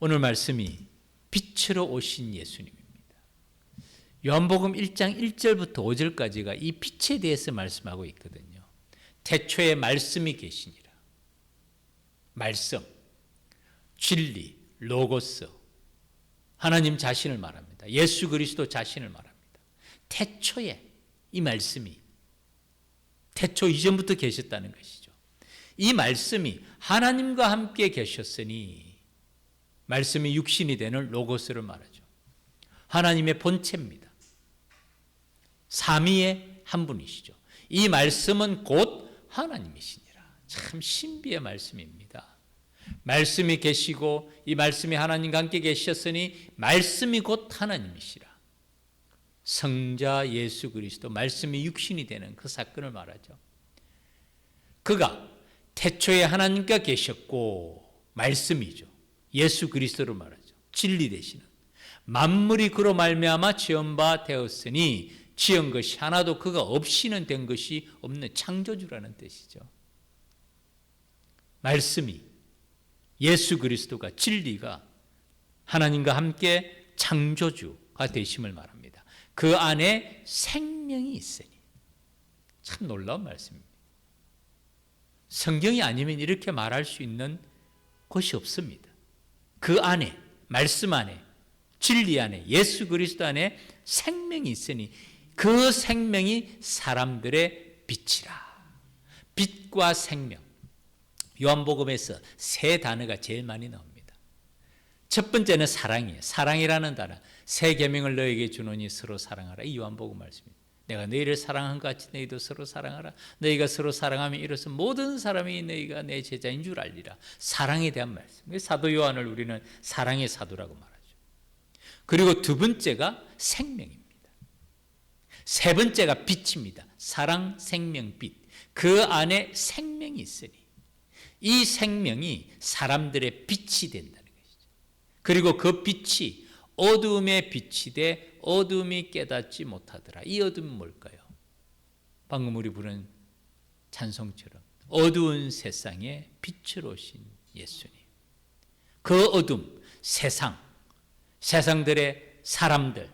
오늘 말씀이 빛으로 오신 예수님입니다. 요한복음 1장 1절부터 5절까지가 이 빛에 대해서 말씀하고 있거든요. 태초에 말씀이 계시니라. 말씀, 진리, 로고스, 하나님 자신을 말합니다. 예수 그리스도 자신을 말합니다. 태초에 이 말씀이 태초 이전부터 계셨다는 것이죠. 이 말씀이 하나님과 함께 계셨으니 말씀이 육신이 되는 로고스를 말하죠. 하나님의 본체입니다. 삼위의 한 분이시죠. 이 말씀은 곧 하나님이시니라. 참 신비의 말씀입니다. 말씀이 계시고 이 말씀이 하나님과 함께 계셨으니 말씀이 곧 하나님이시라. 성자 예수 그리스도 말씀이 육신이 되는 그 사건을 말하죠. 그가 태초에 하나님과 계셨고 말씀이죠. 예수 그리스도를 말하죠. 진리 되시는 만물이 그로 말미암아 지은 바 되었으니 지은 것이 하나도 그가 없이는 된 것이 없는 창조주라는 뜻이죠. 말씀이 예수 그리스도가 진리가 하나님과 함께 창조주가 되심을 말합니다. 그 안에 생명이 있으니 참 놀라운 말씀입니다. 성경이 아니면 이렇게 말할 수 있는 것이 없습니다. 그 안에 말씀 안에 진리 안에 예수 그리스도 안에 생명이 있으니 그 생명이 사람들의 빛이라. 빛과 생명. 요한복음에서 세 단어가 제일 많이 나옵니다. 첫 번째는 사랑이에요. 사랑이라는 단어. 새 계명을 너에게 주노니 서로 사랑하라. 이 요한복음 말씀입니다. 내가 너희를 사랑한 것 같이 너희도 서로 사랑하라. 너희가 서로 사랑하면 이로써 모든 사람이 너희가 내 제자인 줄 알리라. 사랑에 대한 말씀. 사도 요한을 우리는 사랑의 사도라고 말하죠. 그리고 두 번째가 생명입니다. 세 번째가 빛입니다. 사랑, 생명, 빛. 그 안에 생명이 있으니 이 생명이 사람들의 빛이 된다는 것이죠. 그리고 그 빛이 어둠의 빛이 돼 어둠이 깨닫지 못하더라. 이 어둠은 뭘까요? 방금 우리 부른 찬송처럼 어두운 세상에 빛을 오신 예수님. 그 어둠, 세상들의 사람들,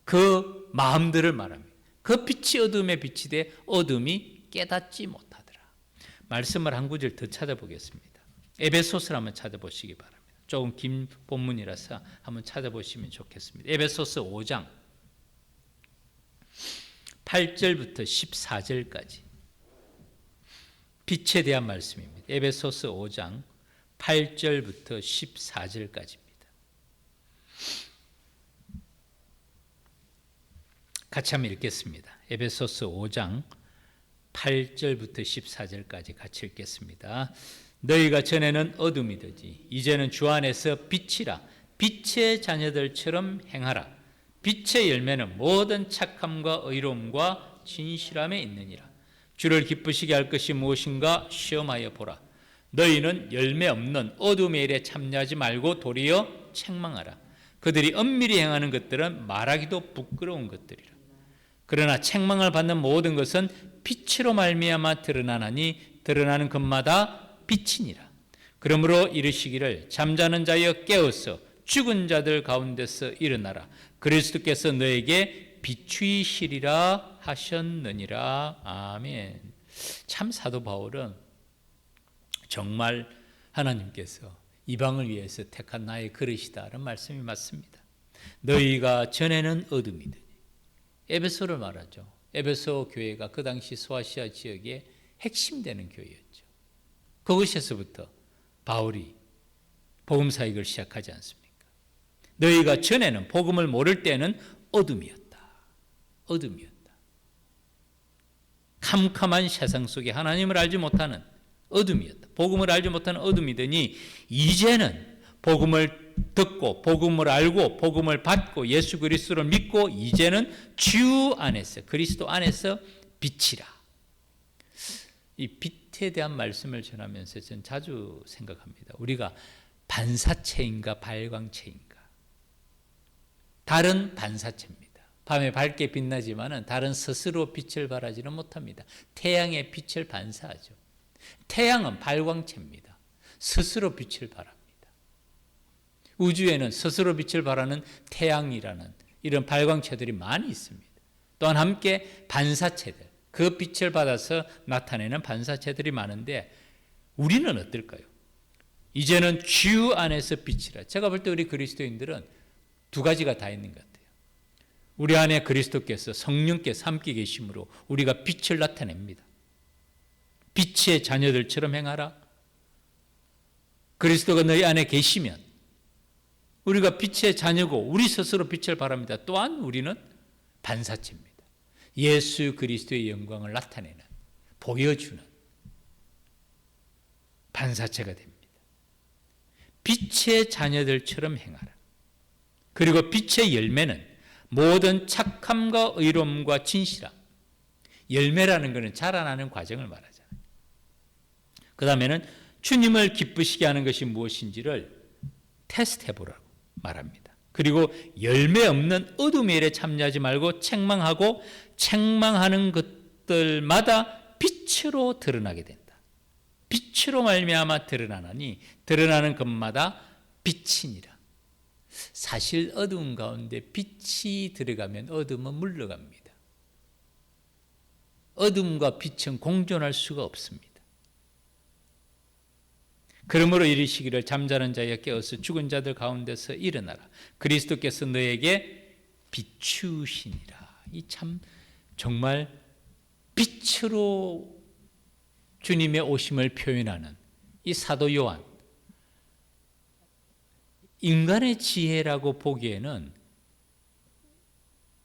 그 마음들을 말합니다. 그 빛이 어둠의 빛이 돼 어둠이 깨닫지 못하더라. 말씀을 한 구절 더 찾아보겠습니다. 에베소서를 한번 찾아보시기 바랍니다. 조금 긴 본문이라서 한번 찾아보시면 좋겠습니다. 에베소서 5장 8절부터 14절까지 빛에 대한 말씀입니다. 에베소서 5장 8절부터 14절까지입니다. 같이 한번 읽겠습니다. 에베소서 5장 8절부터 14절까지 같이 읽겠습니다. 너희가 전에는 어둠이더지 이제는 주 안에서 빛이라. 빛의 자녀들처럼 행하라. 빛의 열매는 모든 착함과 의로움과 진실함에 있느니라. 주를 기쁘시게 할 것이 무엇인가 시험하여 보라. 너희는 열매 없는 어둠의 일에 참여하지 말고 도리어 책망하라. 그들이 엄밀히 행하는 것들은 말하기도 부끄러운 것들이라. 그러나 책망을 받는 모든 것은 빛으로 말미암아 드러나나니 드러나는 것마다 빛이니라. 그러므로 이르시기를 잠자는 자여 깨어서 죽은 자들 가운데서 일어나라. 그리스도께서 너에게 비추이시리라 하셨느니라. 아멘. 참 사도 바울은 정말 하나님께서 이방을 위해서 택한 나의 그릇이다라는 말씀이 맞습니다. 너희가 전에는 어둠이더니 에베소를 말하죠. 에베소 교회가 그 당시 소아시아 지역의 핵심되는 교회였죠. 그곳에서부터 바울이 복음 사역을 시작하지 않습니까? 너희가 전에는 복음을 모를 때는 어둠이었다. 캄캄한 세상 속에 하나님을 알지 못하는 어둠이었다. 복음을 알지 못하는 어둠이더니 이제는 복음을 듣고 복음을 알고 복음을 받고 예수 그리스도를 믿고 이제는 주 안에서 그리스도 안에서 빛이라. 이 빛에 대한 말씀을 전하면서 저는 자주 생각합니다. 우리가 반사체인가 발광체인가. 달은 반사체입니다. 밤에 밝게 빛나지만 달은 스스로 빛을 발하지는 못합니다. 태양의 빛을 반사하죠. 태양은 발광체입니다. 스스로 빛을 발합니다. 우주에는 스스로 빛을 발하는 태양이라는 이런 발광체들이 많이 있습니다. 또한 함께 반사체들, 그 빛을 받아서 나타내는 반사체들이 많은데 우리는 어떨까요? 이제는 주 안에서 빛이라. 제가 볼 때 우리 그리스도인들은 두 가지가 다 있는 것 같아요. 우리 안에 그리스도께서 성령께서 함께 계심으로 우리가 빛을 나타냅니다. 빛의 자녀들처럼 행하라. 그리스도가 너희 안에 계시면 우리가 빛의 자녀고 우리 스스로 빛을 발합니다. 또한 우리는 반사체입니다. 예수 그리스도의 영광을 나타내는, 보여주는 반사체가 됩니다. 빛의 자녀들처럼 행하라. 그리고 빛의 열매는 모든 착함과 의로움과 진실함. 열매라는 것은 자라나는 과정을 말하잖아요. 그 다음에는 주님을 기쁘시게 하는 것이 무엇인지를 테스트해보라고 말합니다. 그리고 열매 없는 어둠의 일에 참여하지 말고 책망하고 책망하는 것들마다 빛으로 드러나게 된다. 빛으로 말미암아 드러나나니 드러나는 것마다 빛이니라. 사실 어두운 가운데 빛이 들어가면 어둠은 물러갑니다. 어둠과 빛은 공존할 수가 없습니다. 그러므로 이르시기를 잠자는 자여 깨어서 죽은 자들 가운데서 일어나라. 그리스도께서 너에게 비추시니라. 이 참 정말 빛으로 주님의 오심을 표현하는 이 사도 요한. 인간의 지혜라고 보기에는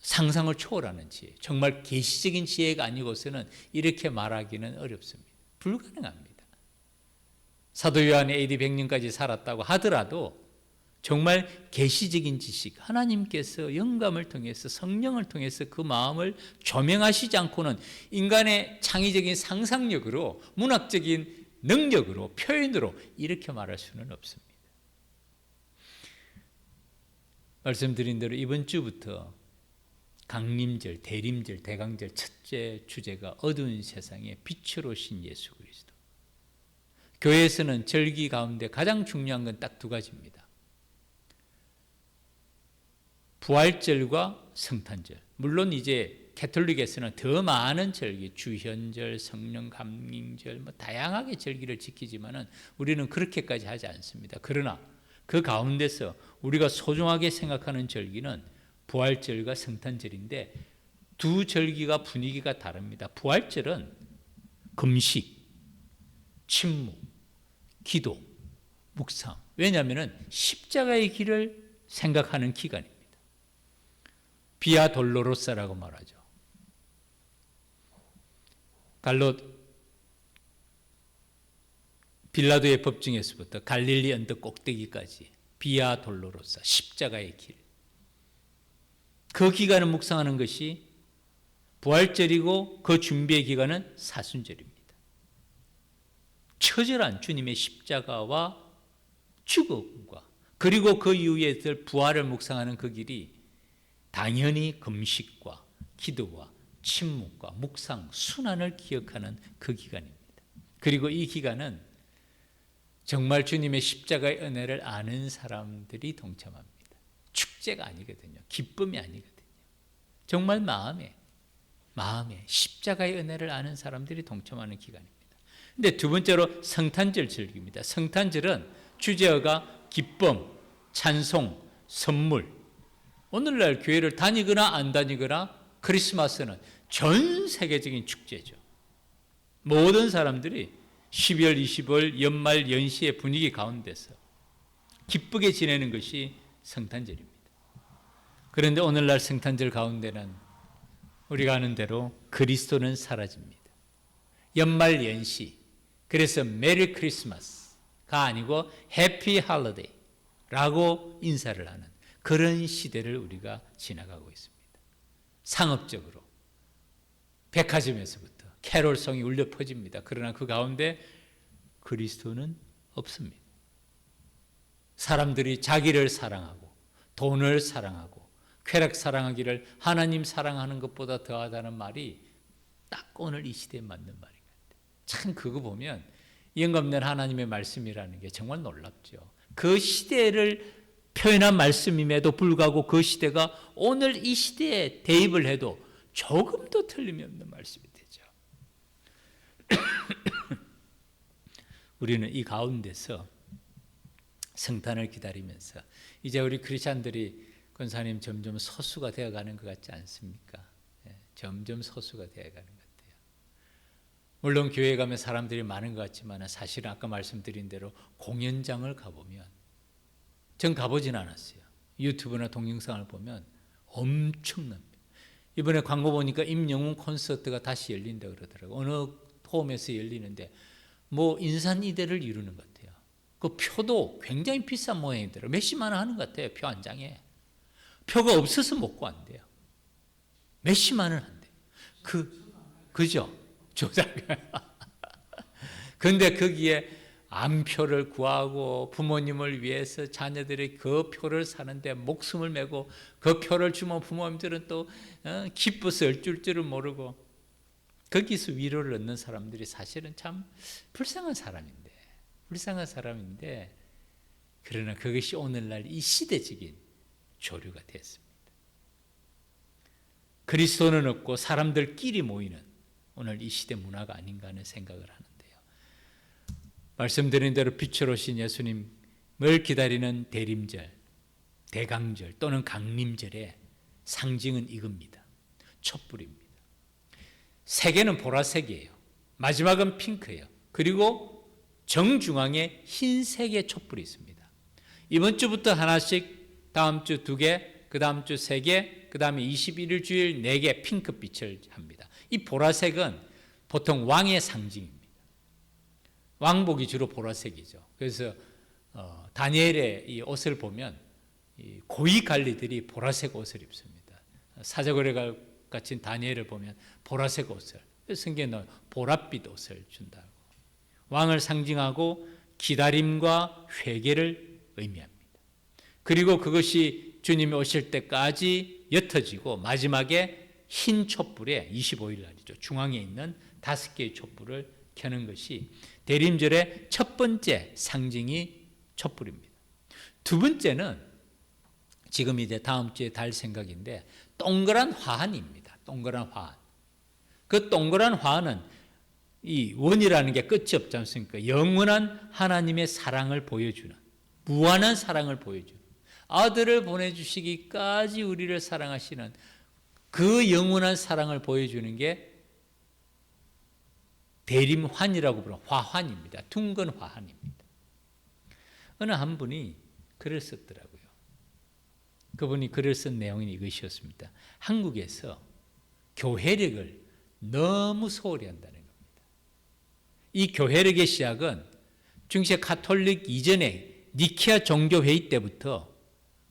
상상을 초월하는 지혜, 정말 계시적인 지혜가 아니고서는 이렇게 말하기는 어렵습니다. 불가능합니다. 사도 요한이 AD 100년까지 살았다고 하더라도 정말 계시적인 지식, 하나님께서 영감을 통해서 성령을 통해서 그 마음을 조명하시지 않고는 인간의 창의적인 상상력으로, 문학적인 능력으로, 표현으로 이렇게 말할 수는 없습니다. 말씀드린 대로 이번 주부터 강림절, 대림절, 대강절 첫째 주제가 어두운 세상에 빛으로 오신 예수 그리스도. 교회에서는 절기 가운데 가장 중요한 건 딱 두 가지입니다. 부활절과 성탄절. 물론 이제 가톨릭에서는 더 많은 절기, 주현절, 성령 감림절, 다양하게 절기를 지키지만은 우리는 그렇게까지 하지 않습니다. 그러나 그 가운데서 우리가 소중하게 생각하는 절기는 부활절과 성탄절인데 두 절기가 분위기가 다릅니다. 부활절은 금식, 침묵, 기도, 묵상. 왜냐하면 십자가의 길을 생각하는 기간입니다. 비아 돌로로사라고 말하죠. 빌라도의 법정에서부터 갈릴리 언덕 꼭대기까지 비아 돌로로사, 십자가의 길. 그 기간을 묵상하는 것이 부활절이고 그 준비의 기간은 사순절입니다. 처절한 주님의 십자가와 죽음과 그리고 그 이후에 있을 부활을 묵상하는 그 길이 당연히 금식과 기도와 침묵과 묵상, 순환을 기억하는 그 기간입니다. 그리고 이 기간은 정말 주님의 십자가의 은혜를 아는 사람들이 동참합니다. 축제가 아니거든요. 기쁨이 아니거든요. 정말 마음에 십자가의 은혜를 아는 사람들이 동참하는 기간입니다. 근데 두 번째로 성탄절 절기입니다. 성탄절은 주제어가 기쁨, 찬송, 선물. 오늘날 교회를 다니거나 안 다니거나 크리스마스는 전 세계적인 축제죠. 모든 사람들이 12월, 20월 연말 연시의 분위기 가운데서 기쁘게 지내는 것이 성탄절입니다. 그런데 오늘날 성탄절 가운데는 우리가 아는 대로 그리스도는 사라집니다. 연말 연시, 그래서 메리 크리스마스가 아니고 해피 할리데이라고 인사를 하는 그런 시대를 우리가 지나가고 있습니다. 상업적으로 백화점에서부터 캐롤송이 울려 퍼집니다. 그러나 그 가운데 그리스도는 없습니다. 사람들이 자기를 사랑하고 돈을 사랑하고 쾌락 사랑하기를 하나님 사랑하는 것보다 더하다는 말이 딱 오늘 이 시대에 맞는 말인 것 같아요. 참 그거 보면 영감된 하나님의 말씀이라는 게 정말 놀랍죠. 그 시대를 표현한 말씀임에도 불구하고 그 시대가 오늘 이 시대에 대입을 해도 조금도 틀림이 없는 말씀이 되죠. 우리는 이 가운데서 성탄을 기다리면서 이제 우리 크리스찬들이 권사님 점점 소수가 되어가는 것 같지 않습니까? 점점 소수가 되어가는 것 같아요. 물론 교회에 가면 사람들이 많은 것 같지만 사실은 아까 말씀드린 대로 공연장을 가보면, 전 가보진 않았어요. 유튜브나 동영상을 보면 엄청납니다. 이번에 광고 보니까 임영웅 콘서트가 다시 열린다 그러더라고요. 어느 홈에서 열리는데 뭐 인산이대를 이루는 것 같아요. 그 표도 굉장히 비싼 모양이더라고요. 몇십만 원 하는 것 같아요. 표 한 장에. 표가 없어서 못 구한대요. 몇십만 원 한대요. 그죠? 조작. 근데 거기에 암표를 구하고 부모님을 위해서 자녀들이 그 표를 사는데 목숨을 메고 그 표를 주면 부모님들은 또 기뻐서 어쩔 줄을 모르고 거기서 위로를 얻는 사람들이 사실은 참 불쌍한 사람인데 그러나 그것이 오늘날 이 시대적인 조류가 됐습니다. 그리스도는 없고 사람들끼리 모이는 오늘 이 시대 문화가 아닌가 하는 생각을 하는데요. 말씀드린 대로 빛으로 오신 예수님을 기다리는 대림절, 대강절 또는 강림절의 상징은 이겁니다. 촛불입니다. 색에는 보라색이에요. 마지막은 핑크예요. 그리고 정중앙에 흰색의 촛불이 있습니다. 이번 주부터 하나씩, 다음 주 2개, 그 다음 주 3개, 그 다음에 21일 주일 4개 핑크빛을 합니다. 이 보라색은 보통 왕의 상징입니다. 왕복이 주로 보라색이죠. 그래서 다니엘의 이 옷을 보면 이 고위 관리들이 보라색 옷을 입습니다. 사자굴에 갇힌 다니엘을 보면 보라색 옷을, 성경에 나와요. 보랏빛 옷을 준다고. 왕을 상징하고 기다림과 회개를 의미합니다. 그리고 그것이 주님이 오실 때까지 옅어지고 마지막에 흰 촛불에 25일 날이죠. 중앙에 있는 5개의 촛불을 켜는 것이 대림절의 첫 번째 상징이 촛불입니다. 두 번째는 지금 이제 다음 주에 달 생각인데 동그란 화환입니다. 동그란 화환. 그 동그란 화환은 이 원이라는 게 끝이 없지 않습니까? 영원한 하나님의 사랑을 보여주는, 무한한 사랑을 보여주는, 아들을 보내주시기까지 우리를 사랑하시는 그 영원한 사랑을 보여주는 게 대림환이라고 부르는 화환입니다. 둥근 화환입니다. 어느 한 분이 글을 썼더라고요. 그분이 글을 쓴 내용이 이것이었습니다. 한국에서 교회력을 너무 소홀히 한다는 겁니다. 이 교회력의 시작은 중세 가톨릭 이전에 니케아 종교회의 때부터,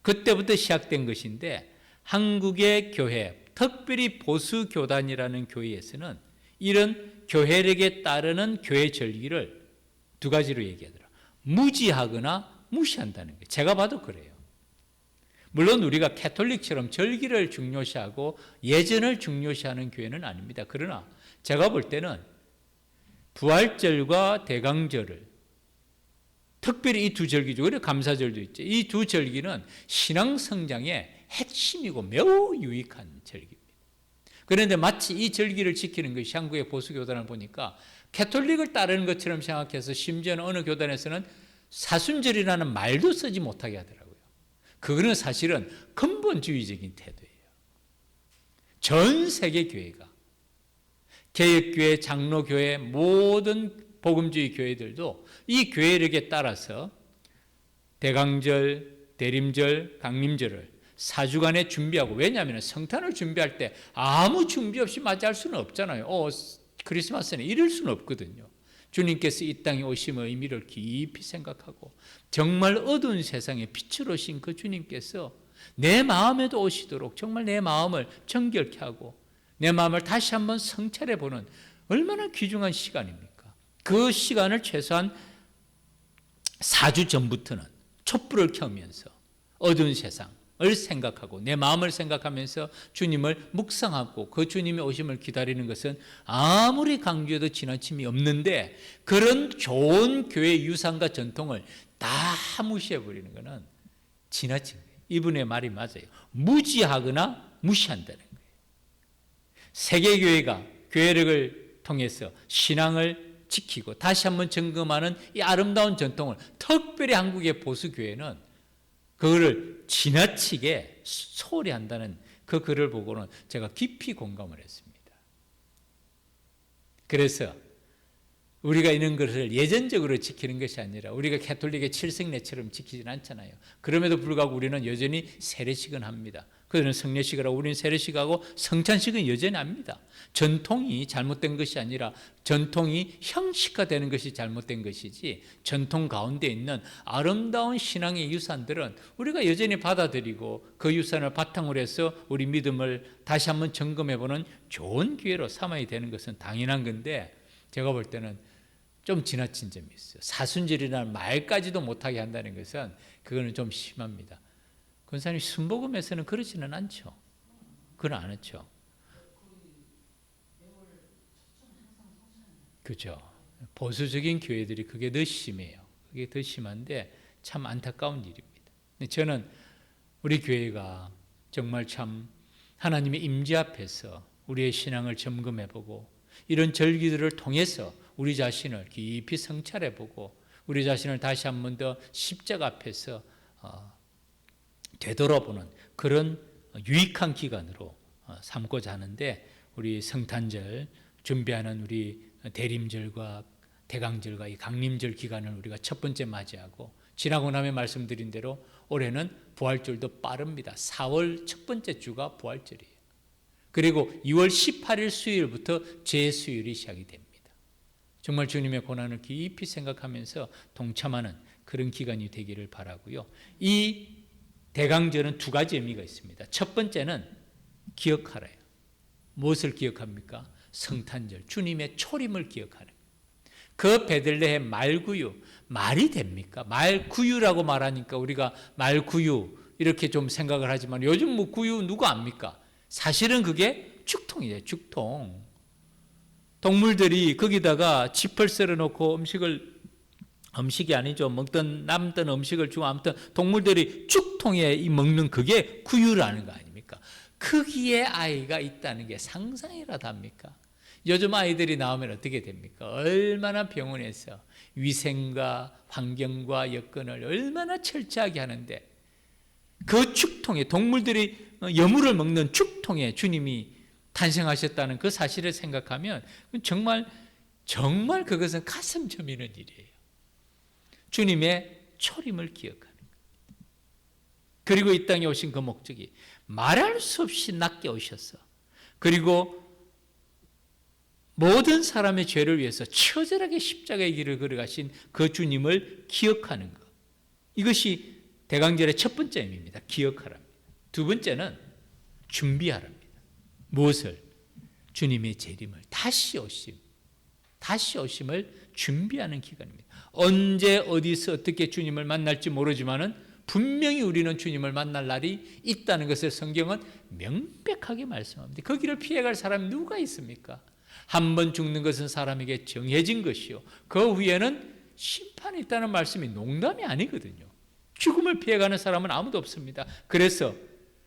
그때부터 시작된 것인데 한국의 교회, 특별히 보수교단이라는 교회에서는 이런 교회력에 따르는 교회 절기를 두 가지로 얘기하더라. 무지하거나 무시한다는 거예요. 제가 봐도 그래요. 물론 우리가 캐톨릭처럼 절기를 중요시하고 예전을 중요시하는 교회는 아닙니다. 그러나 제가 볼 때는 부활절과 대강절을, 특별히 이 두 절기죠. 그리고 감사절도 있죠. 이 두 절기는 신앙 성장의 핵심이고 매우 유익한 절기입니다. 그런데 마치 이 절기를 지키는 것이 한국의 보수교단을 보니까 캐톨릭을 따르는 것처럼 생각해서 심지어는 어느 교단에서는 사순절이라는 말도 쓰지 못하게 하더라고요. 그거는 사실은 근본주의적인 태도예요. 전 세계 교회가, 개혁교회, 장로교회, 모든 복음주의 교회들도 이 교회력에 따라서 대강절, 대림절, 강림절을 4주간에 준비하고, 왜냐하면 성탄을 준비할 때 아무 준비 없이 맞이할 수는 없잖아요. 크리스마스는 이럴 수는 없거든요. 주님께서 이 땅에 오심의 의미를 깊이 생각하고 정말 어두운 세상에 빛을 오신 그 주님께서 내 마음에도 오시도록 정말 내 마음을 정결케 하고 내 마음을 다시 한번 성찰해 보는 얼마나 귀중한 시간입니까? 그 시간을 최소한 4주 전부터는 촛불을 켜면서 어두운 세상을 생각하고 내 마음을 생각하면서 주님을 묵상하고 그 주님의 오심을 기다리는 것은 아무리 강조해도 지나침이 없는데, 그런 좋은 교회 유산과 전통을 다 무시해버리는 것은 지나친 거예요. 이분의 말이 맞아요. 무지하거나 무시한다는 거예요. 세계교회가 교회력을 통해서 신앙을 지키고 다시 한번 점검하는 이 아름다운 전통을, 특별히 한국의 보수교회는 그거를 지나치게 소홀히 한다는 그 글을 보고는 제가 깊이 공감을 했습니다. 그래서 우리가 이런 것을 예전적으로 지키는 것이 아니라 우리가 가톨릭의 칠성례처럼 지키지는 않잖아요. 그럼에도 불구하고 우리는 여전히 세례식은 합니다. 그들은 성례식을 하고 우리는 세례식하고 성찬식은 여전히 합니다. 전통이 잘못된 것이 아니라 전통이 형식화되는 것이 잘못된 것이지, 전통 가운데 있는 아름다운 신앙의 유산들은 우리가 여전히 받아들이고 그 유산을 바탕으로 해서 우리 믿음을 다시 한번 점검해보는 좋은 기회로 삼아야 되는 것은 당연한 건데, 제가 볼 때는 좀 지나친 점이 있어요. 사순절이라는 말까지도 못하게 한다는 것은 그거는 좀 심합니다. 권사님, 순복음에서는 그렇지는 않죠. 그건 안 했죠. 그죠. 보수적인 교회들이 그게 더 심해요. 그게 더 심한데 참 안타까운 일입니다. 저는 우리 교회가 정말 참 하나님의 임재 앞에서 우리의 신앙을 점검해보고 이런 절기들을 통해서 우리 자신을 깊이 성찰해보고 우리 자신을 다시 한 번 더 십자가 앞에서 되돌아보는 그런 유익한 기간으로 삼고자 하는데, 우리 성탄절 준비하는 우리 대림절과 대강절과 이 강림절 기간을 우리가 첫 번째 맞이하고, 지나고 나면 말씀드린 대로 올해는 부활절도 빠릅니다. 4월 첫 번째 주가 부활절이에요. 그리고 2월 18일 수요일부터 제수요일이 시작이 됩니다. 정말 주님의 고난을 깊이 생각하면서 동참하는 그런 기간이 되기를 바라고요. 이 대강절은 두 가지 의미가 있습니다. 첫 번째는 기억하래요. 무엇을 기억합니까? 성탄절, 주님의 초림을 기억하는. 그 베들레헴 말구유, 말이 됩니까? 말구유라고 말하니까 우리가 말구유 이렇게 좀 생각을 하지만 요즘 뭐 구유 누가 압니까? 사실은 그게 죽통이에요. 죽통. 동물들이 거기다가 짚을 썰어놓고 음식이 아니죠. 먹던 남던 음식을 주고, 아무튼 동물들이 죽통에 먹는 그게 구유라는 거 아닙니까? 거기에 아이가 있다는 게 상상이라도 합니까? 요즘 아이들이 나오면 어떻게 됩니까? 얼마나 병원에서 위생과 환경과 여건을 얼마나 철저하게 하는데, 그 죽통에, 동물들이 여물을 먹는 죽통에 주님이 탄생하셨다는 그 사실을 생각하면 정말 그것은 가슴 저미는 일이에요. 주님의 초림을 기억하는 것. 그리고 이 땅에 오신 그 목적이 말할 수 없이 낮게 오셔서, 그리고 모든 사람의 죄를 위해서 처절하게 십자가의 길을 걸어가신 그 주님을 기억하는 것. 이것이 대강절의 첫 번째 의미입니다. 기억하랍니다. 두 번째는 준비하랍니다. 무엇을? 주님의 재림을, 다시 오심을 준비하는 기간입니다. 언제 어디서 어떻게 주님을 만날지 모르지만은 분명히 우리는 주님을 만날 날이 있다는 것을 성경은 명백하게 말씀합니다. 그 길을 피해갈 사람이 누가 있습니까? 한 번 죽는 것은 사람에게 정해진 것이요, 그 후에는 심판이 있다는 말씀이 농담이 아니거든요. 죽음을 피해가는 사람은 아무도 없습니다. 그래서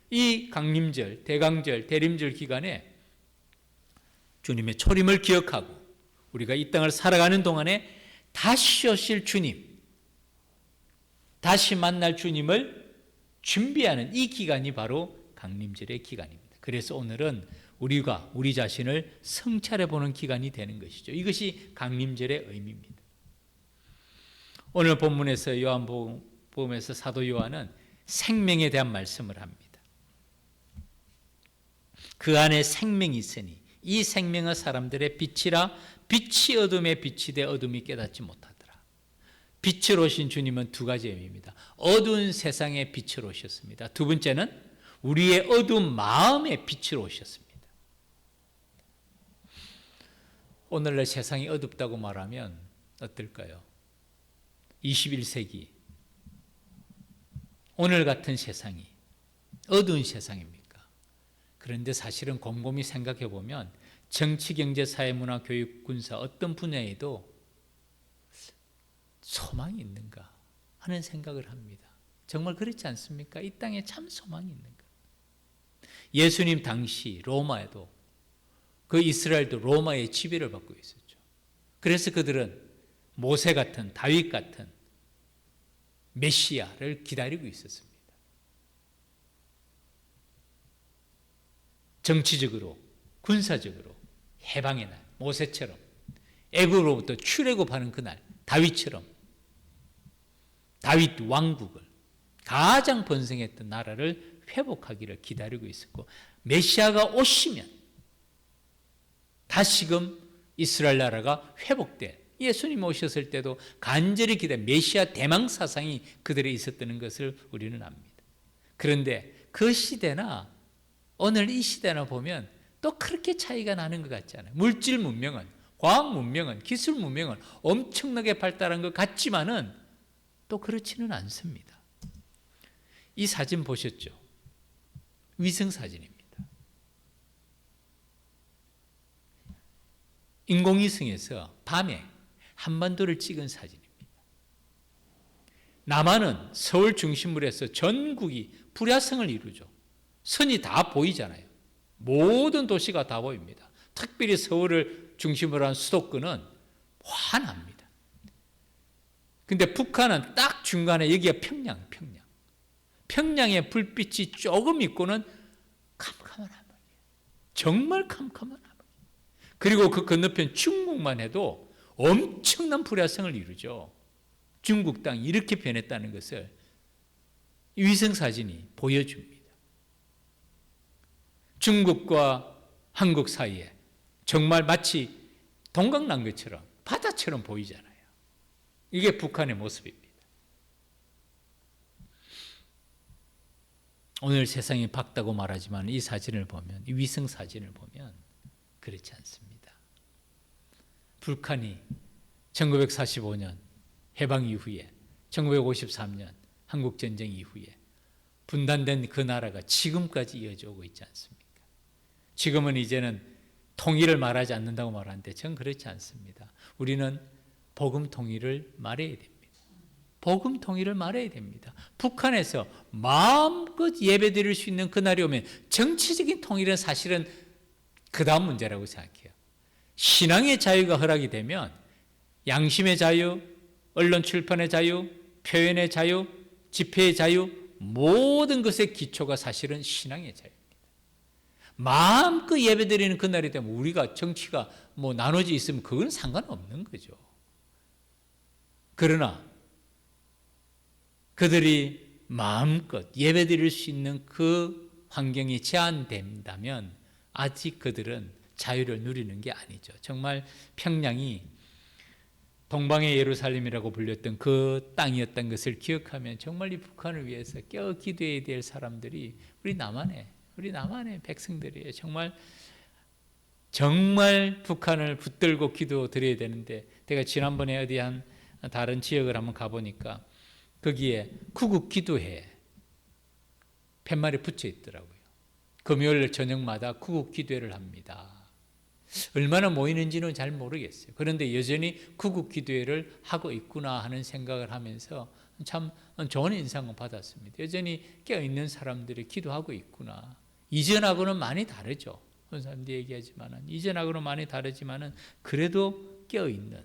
이 강림절, 대강절, 대림절 기간에 주님의 초림을 기억하고 우리가 이 땅을 살아가는 동안에 다시 오실 주님, 다시 만날 주님을 준비하는 이 기간이 바로 강림절의 기간입니다. 그래서 오늘은 우리가 우리 자신을 성찰해보는 기간이 되는 것이죠. 이것이 강림절의 의미입니다. 오늘 본문에서 요한복음에서 사도 요한은 생명에 대한 말씀을 합니다. 그 안에 생명이 있으니 이 생명은 사람들의 빛이라, 빛이 어둠에 빛이 돼 어둠이 깨닫지 못하더라. 빛으로 오신 주님은 두 가지 의미입니다. 어두운 세상에 빛으로 오셨습니다. 두 번째는 우리의 어두운 마음의 빛으로 오셨습니다. 오늘날 세상이 어둡다고 말하면 어떨까요? 21세기 오늘 같은 세상이 어두운 세상입니까? 그런데 사실은 곰곰이 생각해 보면 정치, 경제, 사회, 문화, 교육, 군사 어떤 분야에도 소망이 있는가 하는 생각을 합니다. 정말 그렇지 않습니까? 이 땅에 참 소망이 있는 거예요. 예수님 당시 로마에도 그 이스라엘도 로마의 지배를 받고 있었죠. 그래서 그들은 모세 같은 다윗 같은 메시아를 기다리고 있었습니다. 정치적으로 군사적으로 해방의 날 모세처럼 애굽으로부터 출애굽하는 그날 다윗처럼 다윗 왕국을 가장 번성했던 나라를 회복하기를 기다리고 있었고 메시아가 오시면 다시금 이스라엘 나라가 회복돼 예수님 오셨을 때도 간절히 기다린 메시아 대망 사상이 그들에 있었다는 것을 우리는 압니다. 그런데 그 시대나 오늘 이 시대나 보면 또 그렇게 차이가 나는 것 같지 않아요. 물질 문명은 과학 문명은 기술 문명은 엄청나게 발달한 것 같지만은 또 그렇지는 않습니다. 이 사진 보셨죠? 위성 사진입니다. 인공위성에서 밤에 한반도를 찍은 사진입니다. 남한은 서울 중심으로 해서 전국이 불야성을 이루죠. 선이 다 보이잖아요. 모든 도시가 다 보입니다. 특별히 서울을 중심으로 한 수도권은 환합니다. 근데 북한은 딱 중간에 여기가 평양. 평양의 불빛이 조금 있고는 캄캄한 하늘이에요. 정말 캄캄한 하늘. 그리고 그 건너편 중국만 해도 엄청난 불야성을 이루죠. 중국 땅이 이렇게 변했다는 것을 위성 사진이 보여줍니다. 중국과 한국 사이에 정말 마치 동강난 것처럼 바다처럼 보이잖아요. 이게 북한의 모습입니다. 오늘 세상이 밝다고 말하지만 이 사진을 보면, 이 위성 사진을 보면 그렇지 않습니다. 북한이 1945년 해방 이후에 1953년 한국전쟁 이후에 분단된 그 나라가 지금까지 이어져 오고 있지 않습니까? 지금은 이제는 통일을 말하지 않는다고 말하는데 저는 그렇지 않습니다. 우리는 복음 통일을 말해야 됩니다. 복음 통일을 말해야 됩니다. 북한에서 마음껏 예배 드릴 수 있는 그날이 오면 정치적인 통일은 사실은 그 다음 문제라고 생각해요. 신앙의 자유가 허락이 되면 양심의 자유, 언론 출판의 자유, 표현의 자유, 집회의 자유, 모든 것의 기초가 사실은 신앙의 자유입니다. 마음껏 예배 드리는 그날이 되면 우리가 정치가 뭐 나눠져 있으면 그건 상관없는 거죠. 그러나 그들이 마음껏 예배 드릴 수 있는 그 환경이 제한된다면 아직 그들은 자유를 누리는 게 아니죠. 정말 평양이 동방의 예루살렘이라고 불렸던 그 땅이었던 것을 기억하면 정말 이 북한을 위해서 깨어 기도해야 될 사람들이 우리 남한의 백성들이에요. 정말 북한을 붙들고 기도드려야 되는데 제가 지난번에 어디 한 다른 지역을 한번 가보니까 거기에 구국기도회 팻말이 붙여 있더라고요. 금요일 저녁마다 구국기도회를 합니다. 얼마나 모이는지는 잘 모르겠어요. 그런데 여전히 구국기도회를 하고 있구나 하는 생각을 하면서 참 좋은 인상을 받았습니다. 여전히 깨어있는 사람들이 기도하고 있구나. 이전하고는 많이 다르죠. 어떤 사람들이 얘기하지만 이전하고는 많이 다르지만 그래도 깨어있는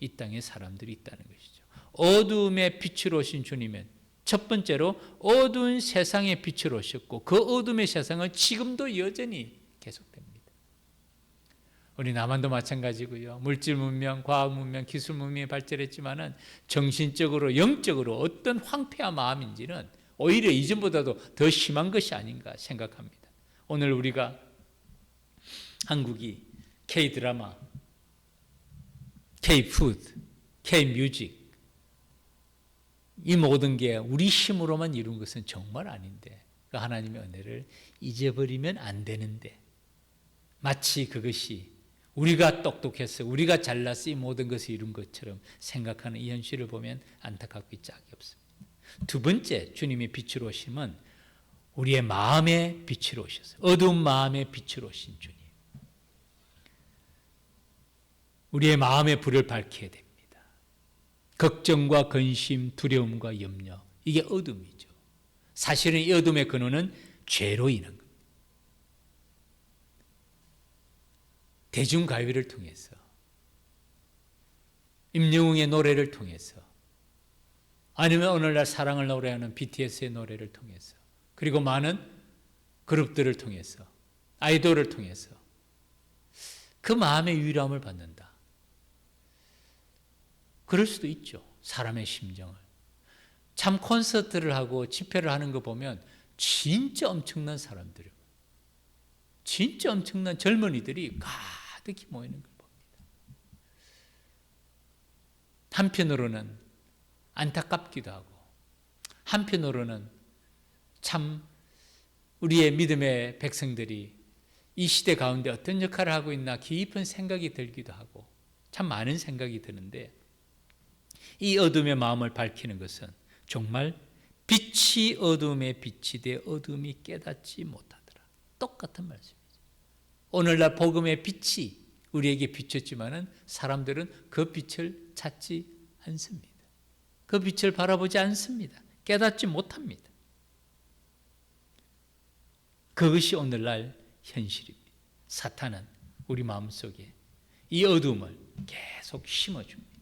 이 땅에 사람들이 있다는 것이죠. 어둠의 빛으로 오신 주님은 첫 번째로 어두운 세상의 빛으로 오셨고 그 어둠의 세상은 지금도 여전히 계속됩니다. 우리 남한도 마찬가지고요. 물질 문명, 과학 문명, 기술 문명이 발전했지만은 정신적으로 영적으로 어떤 황폐한 마음인지는 오히려 이전보다도 더 심한 것이 아닌가 생각합니다. 오늘 우리가 한국이 K-드라마, K-푸드, K-뮤직 이 모든 게 우리 힘으로만 이룬 것은 정말 아닌데 그 하나님의 은혜를 잊어버리면 안 되는데 마치 그것이 우리가 똑똑해서 우리가 잘나서 이 모든 것을 이룬 것처럼 생각하는 이 현실을 보면 안타깝기 짝이 없습니다. 두 번째 주님의 빛으로 오심은 우리의 마음의 빛으로 오셨어요. 어두운 마음의 빛으로 오신 주님. 우리의 마음의 불을 밝혀야 됩니다. 걱정과 근심, 두려움과 염려 이게 어둠이죠. 사실은 이 어둠의 근원은 죄로 인한 겁니다. 대중가요를 통해서, 임영웅의 노래를 통해서, 아니면 오늘날 사랑을 노래하는 BTS의 노래를 통해서, 그리고 많은 그룹들을 통해서, 아이돌을 통해서 그 마음의 유일함을 받는다. 그럴 수도 있죠. 사람의 심정을. 참 콘서트를 하고 집회를 하는 거 보면 진짜 엄청난 사람들, 진짜 엄청난 젊은이들이 가득히 모이는 걸 봅니다. 한편으로는 안타깝기도 하고, 한편으로는 참 우리의 믿음의 백성들이 이 시대 가운데 어떤 역할을 하고 있나 깊은 생각이 들기도 하고, 참 많은 생각이 드는데, 이 어둠의 마음을 밝히는 것은 정말 빛이 어둠에 빛이 되 어둠이 깨닫지 못하더라. 똑같은 말씀이죠. 오늘날 복음의 빛이 우리에게 비쳤지만은 사람들은 그 빛을 찾지 않습니다. 그 빛을 바라보지 않습니다. 깨닫지 못합니다. 그것이 오늘날 현실입니다. 사탄은 우리 마음속에 이 어둠을 계속 심어줍니다.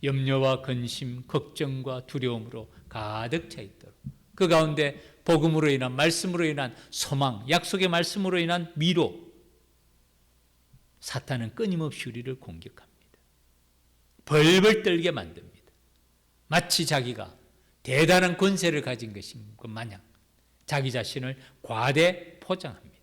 염려와 근심, 걱정과 두려움으로 가득 차 있도록, 그 가운데 복음으로 인한, 말씀으로 인한 소망, 약속의 말씀으로 인한 위로, 사탄은 끊임없이 우리를 공격합니다. 벌벌 떨게 만듭니다. 마치 자기가 대단한 권세를 가진 것인 것 마냥 자기 자신을 포장합니다.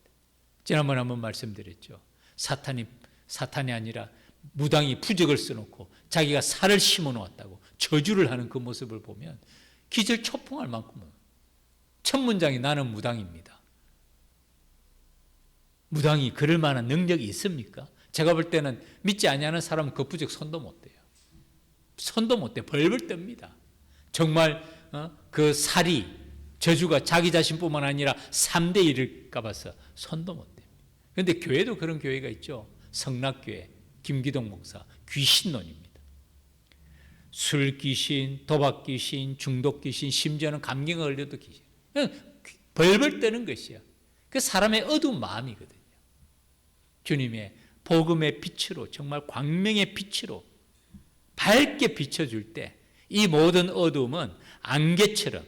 지난번에 한번 말씀드렸죠. 사탄이 아니라 무당이 부적을 써놓고 자기가 살을 심어 놓았다고 저주를 하는 그 모습을 보면 기절초풍할 만큼은, 첫 문장이 나는 무당입니다. 무당이 그럴 만한 능력이 있습니까? 제가 볼 때는 믿지 아니하는 사람은 그 부적 손도 못 대요. 손도 못 대. 벌벌 떱니다. 정말 그 살이, 저주가 자기 자신뿐만 아니라 3대 1일까 봐서 손도 못 댑니다. 그런데 교회도 그런 교회가 있죠. 성락교회, 김기동 목사, 귀신론입니다. 술 귀신, 도박 귀신, 중독 귀신, 심지어는 감기가 걸려도 귀신. 벌벌 떠는 것이야. 그 사람의 어두운 마음이거든요. 주님의 복음의 빛으로, 정말 광명의 빛으로 밝게 비춰줄 때 이 모든 어두움은 안개처럼,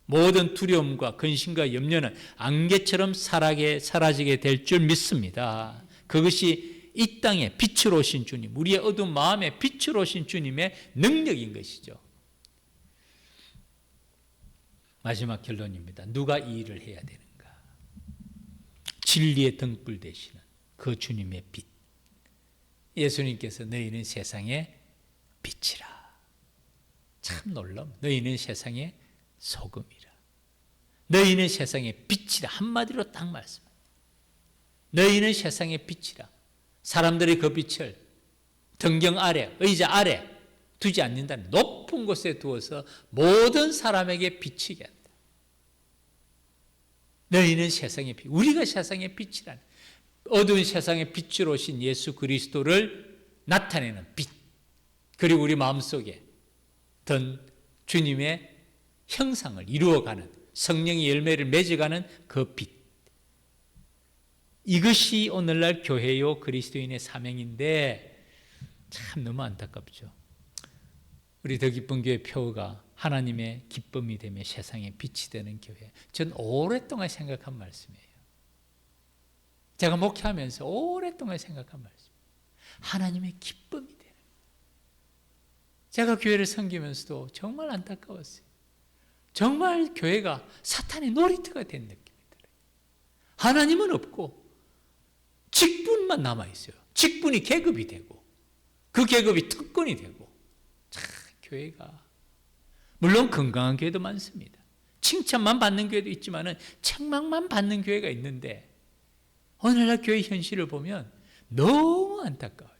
모든 두려움과 근심과 염려는 안개처럼 사라지게 될 줄 믿습니다. 그것이 이 땅에 빛으로 오신 주님, 우리의 어두운 마음에 빛으로 오신 주님의 능력인 것이죠. 마지막 결론입니다. 누가 이 일을 해야 되는가? 진리의 등불 되시는 그 주님의 빛. 예수님께서 너희는 세상의 빛이라. 참 놀라워. 너희는 세상의 소금이라. 너희는 세상의 빛이라. 한마디로 딱 말씀합니다. 너희는 세상의 빛이라. 사람들이 그 빛을 등경 아래, 의자 아래 두지 않는다는, 높은 곳에 두어서 모든 사람에게 비치게 한다. 너희는 세상의 빛. 우리가 세상의 빛이라는, 어두운 세상의 빛으로 오신 예수 그리스도를 나타내는 빛, 그리고 우리 마음속에 든 주님의 형상을 이루어가는, 성령의 열매를 맺어가는 그 빛. 이것이 오늘날 교회요 그리스도인의 사명인데 참 너무 안타깝죠. 우리 더 기쁜 교회 표어가 하나님의 기쁨이 되며 세상에 빛이 되는 교회. 전 오랫동안 생각한 말씀이에요. 제가 목회하면서 오랫동안 생각한 말씀. 하나님의 기쁨이 되는. 제가 교회를 섬기면서도 정말 안타까웠어요. 정말 교회가 사탄의 놀이터가 된 느낌이 들어요. 하나님은 없고 직분만 남아있어요. 직분이 계급이 되고 그 계급이 특권이 되고, 참 교회가, 물론 건강한 교회도 많습니다. 칭찬만 받는 교회도 있지만 책망만 받는 교회가 있는데, 오늘날 교회 현실을 보면 너무 안타까워요.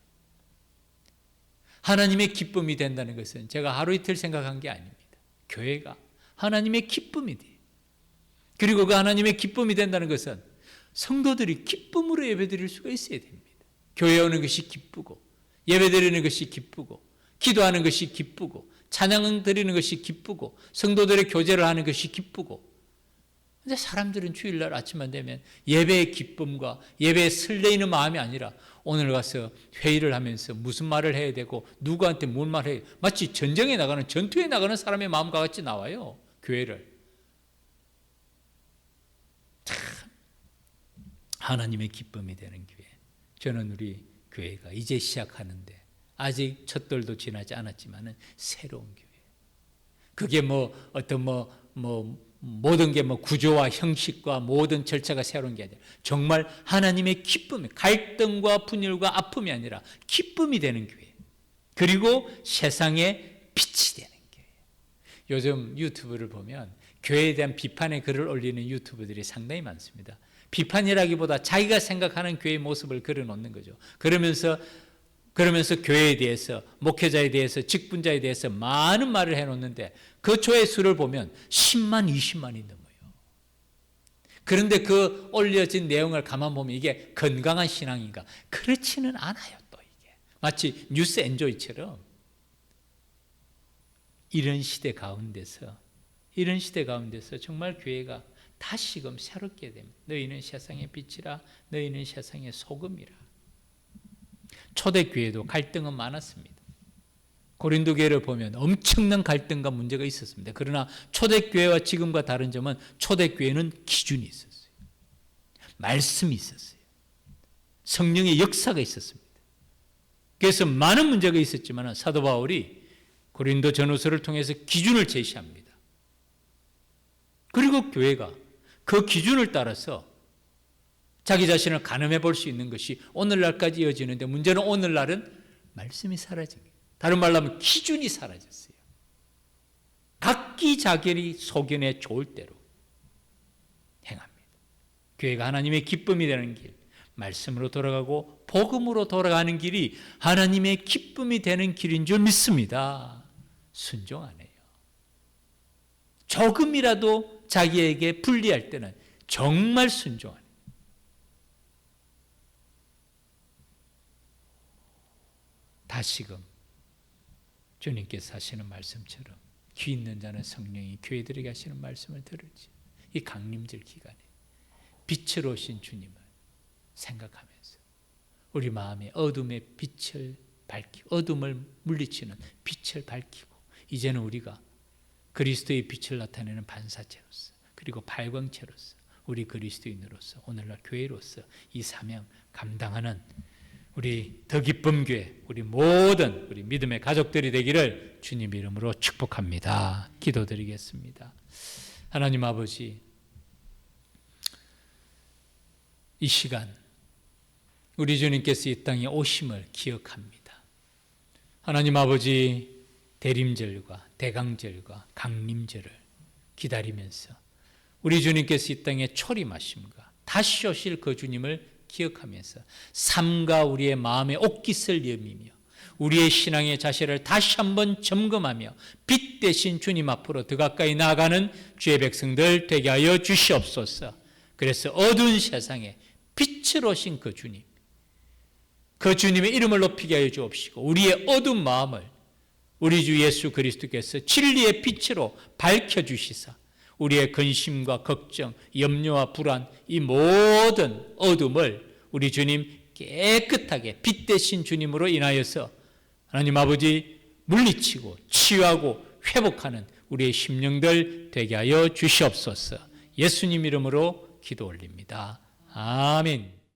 하나님의 기쁨이 된다는 것은 제가 하루 이틀 생각한 게 아닙니다. 교회가 하나님의 기쁨이 돼요. 그리고 그 하나님의 기쁨이 된다는 것은 성도들이 기쁨으로 예배드릴 수가 있어야 됩니다. 교회 오는 것이 기쁘고, 예배드리는 것이 기쁘고, 기도하는 것이 기쁘고, 찬양 드리는 것이 기쁘고 성도들의 교제를 하는 것이 기쁘고, 근데 사람들은 주일날 아침만 되면 예배의 기쁨과 예배의 설레이는 마음이 아니라 오늘 가서 회의를 하면서 무슨 말을 해야 되고 누구한테 뭔 말을 해야, 마치 전쟁에 나가는, 전투에 나가는 사람의 마음과 같이 나와요, 교회를. 참 하나님의 기쁨이 되는 교회. 저는 우리 교회가 이제 시작하는데 아직 첫돌도 지나지 않았지만은 새로운 교회. 그게 어떤 모든 게 구조와 형식과 모든 절차가 새로운 게 아니라 정말 하나님의 기쁨이, 갈등과 분열과 아픔이 아니라 기쁨이 되는 교회. 그리고 세상에 빛이 되는 교회. 요즘 유튜브를 보면 교회에 대한 비판의 글을 올리는 유튜브들이 상당히 많습니다. 비판이라기보다 자기가 생각하는 교회의 모습을 걸어놓는 거죠. 그러면서 교회에 대해서, 목회자에 대해서, 직분자에 대해서 많은 말을 해놓는데 그 조회수를 보면 10만, 20만이 넘어요. 그런데 그 올려진 내용을 가만 보면 이게 건강한 신앙인가? 그렇지는 않아요. 또 이게 마치 뉴스 엔조이처럼 이런 시대 가운데서 정말 교회가 다시금 새롭게 됩니다. 너희는 세상의 빛이라, 너희는 세상의 소금이라. 초대교회도 갈등은 많았습니다. 고린도 교회를 보면 엄청난 갈등과 문제가 있었습니다. 그러나 초대교회와 지금과 다른 점은 초대교회는 기준이 있었어요. 말씀이 있었어요. 성령의 역사가 있었습니다. 그래서 많은 문제가 있었지만 사도 바울이 고린도 전후서를 통해서 기준을 제시합니다. 그리고 교회가 그 기준을 따라서 자기 자신을 가늠해 볼 수 있는 것이 오늘날까지 이어지는데, 문제는 오늘날은 말씀이 사라진 거예요. 다른 말로 하면 기준이 사라졌어요. 각기 자기 소견에 좋을 대로 행합니다. 교회가 하나님의 기쁨이 되는 길, 말씀으로 돌아가고 복음으로 돌아가는 길이 하나님의 기쁨이 되는 길인 줄 믿습니다. 순종 안 해요. 조금이라도 자기에게 불리할 때는 정말 순종 안 해요. 다시금 주님께서 하시는 말씀처럼 귀 있는 자는 성령이 교회들에게 하시는 말씀을 들을지, 이 강림절 기간에 빛을 오신 주님을 생각하면서 우리 마음에 어둠의 빛을 밝히고, 어둠을 물리치는 빛을 밝히고, 이제는 우리가 그리스도의 빛을 나타내는 반사체로서, 그리고 발광체로서, 우리 그리스도인으로서, 오늘날 교회로서 이 사명 감당하는 우리 더 기쁨 교회, 우리 모든 우리 믿음의 가족들이 되기를 주님 이름으로 축복합니다. 기도드리겠습니다. 하나님 아버지, 이 시간 우리 주님께서 이 땅에 오심을 기억합니다. 하나님 아버지, 대림절과 대강절과 강림절을 기다리면서 우리 주님께서 이 땅에 초림하심과 다시 오실 그 주님을 기억하면서 삶과 우리의 마음의 옷깃을 여미며 우리의 신앙의 자세를 다시 한번 점검하며 빛 대신 주님 앞으로 더 가까이 나아가는 주의 백성들 되게 하여 주시옵소서. 그래서 어두운 세상에 빛을 오신 그 주님, 그 주님의 이름을 높이게 하여 주옵시고, 우리의 어두운 마음을 우리 주 예수 그리스도께서 진리의 빛으로 밝혀주시사 우리의 근심과 걱정, 염려와 불안, 이 모든 어둠을 우리 주님 깨끗하게 빛 대신 주님으로 인하여서 하나님 아버지 물리치고 치유하고 회복하는 우리의 심령들 되게 하여 주시옵소서. 예수님 이름으로 기도 올립니다. 아멘.